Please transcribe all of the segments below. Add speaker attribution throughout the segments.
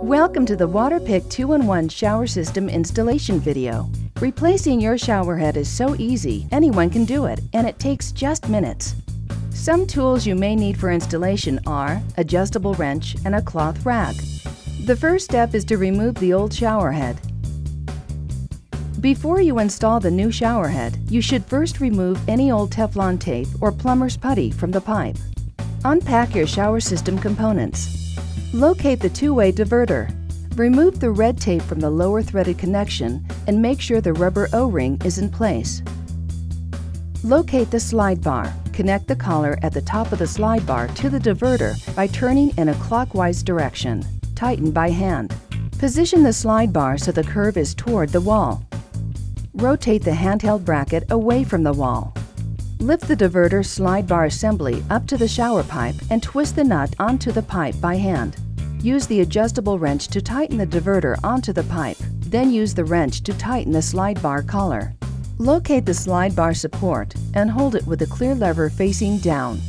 Speaker 1: Welcome to the Waterpik 2-in-1 shower system installation video. Replacing your shower head is so easy, anyone can do it, and it takes just minutes. Some tools you may need for installation are adjustable wrench and a cloth rag. The first step is to remove the old shower head. Before you install the new shower head, you should first remove any old Teflon tape or plumber's putty from the pipe. Unpack your shower system components. Locate the two-way diverter. Remove the red tape from the lower threaded connection and make sure the rubber O-ring is in place. Locate the slide bar. Connect the collar at the top of the slide bar to the diverter by turning in a clockwise direction. Tighten by hand. Position the slide bar so the curve is toward the wall. Rotate the handheld bracket away from the wall. Lift the diverter slide bar assembly up to the shower pipe and twist the nut onto the pipe by hand. Use the adjustable wrench to tighten the diverter onto the pipe, then use the wrench to tighten the slide bar collar. Locate the slide bar support and hold it with the clear lever facing down.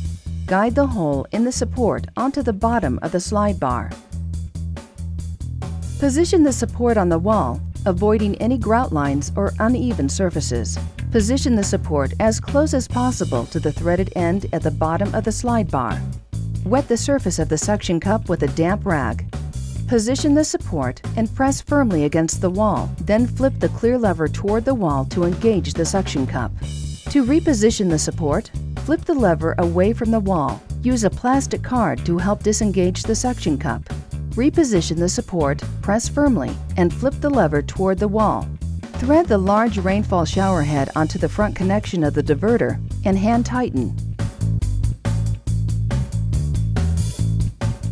Speaker 1: Guide the hole in the support onto the bottom of the slide bar. Position the support on the wall, avoiding any grout lines or uneven surfaces. Position the support as close as possible to the threaded end at the bottom of the slide bar. Wet the surface of the suction cup with a damp rag. Position the support and press firmly against the wall, then flip the clear lever toward the wall to engage the suction cup. To reposition the support, flip the lever away from the wall. Use a plastic card to help disengage the suction cup. Reposition the support, press firmly, and flip the lever toward the wall. Thread the large rainfall shower head onto the front connection of the diverter and hand tighten.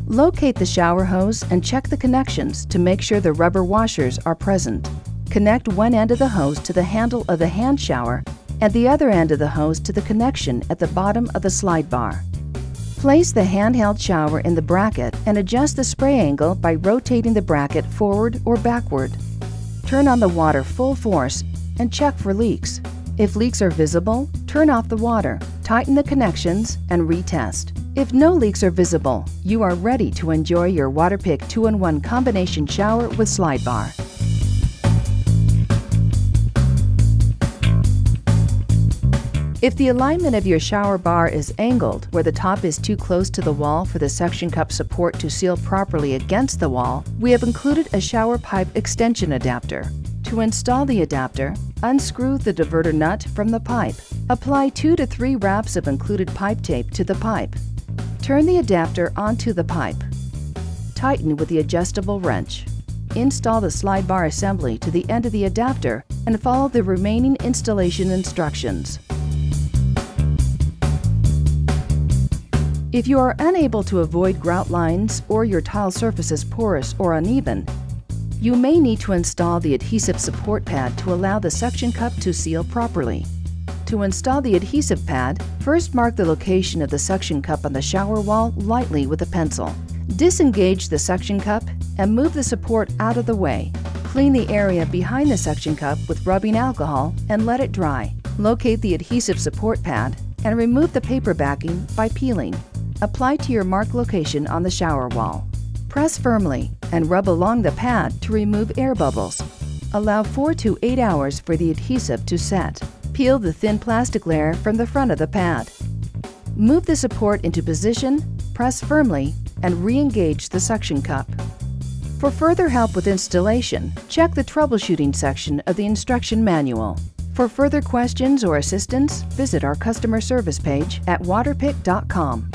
Speaker 1: Locate the shower hose and check the connections to make sure the rubber washers are present. Connect one end of the hose to the handle of the hand shower and the other end of the hose to the connection at the bottom of the slide bar. Place the handheld shower in the bracket and adjust the spray angle by rotating the bracket forward or backward. Turn on the water full force and check for leaks. If leaks are visible, turn off the water, tighten the connections, and retest. If no leaks are visible, you are ready to enjoy your Waterpik 2-in-1 combination shower with slide bar. If the alignment of your shower bar is angled, where the top is too close to the wall for the suction cup support to seal properly against the wall, we have included a shower pipe extension adapter. To install the adapter, unscrew the diverter nut from the pipe. Apply 2 to 3 wraps of included pipe tape to the pipe. Turn the adapter onto the pipe. Tighten with the adjustable wrench. Install the slide bar assembly to the end of the adapter and follow the remaining installation instructions. If you are unable to avoid grout lines or your tile surface is porous or uneven, you may need to install the adhesive support pad to allow the suction cup to seal properly. To install the adhesive pad, first mark the location of the suction cup on the shower wall lightly with a pencil. Disengage the suction cup and move the support out of the way. Clean the area behind the suction cup with rubbing alcohol and let it dry. Locate the adhesive support pad and remove the paper backing by peeling. Apply to your marked location on the shower wall. Press firmly and rub along the pad to remove air bubbles. Allow 4 to 8 hours for the adhesive to set. Peel the thin plastic layer from the front of the pad. Move the support into position, press firmly, and re-engage the suction cup. For further help with installation, check the troubleshooting section of the instruction manual. For further questions or assistance, visit our customer service page at waterpik.com.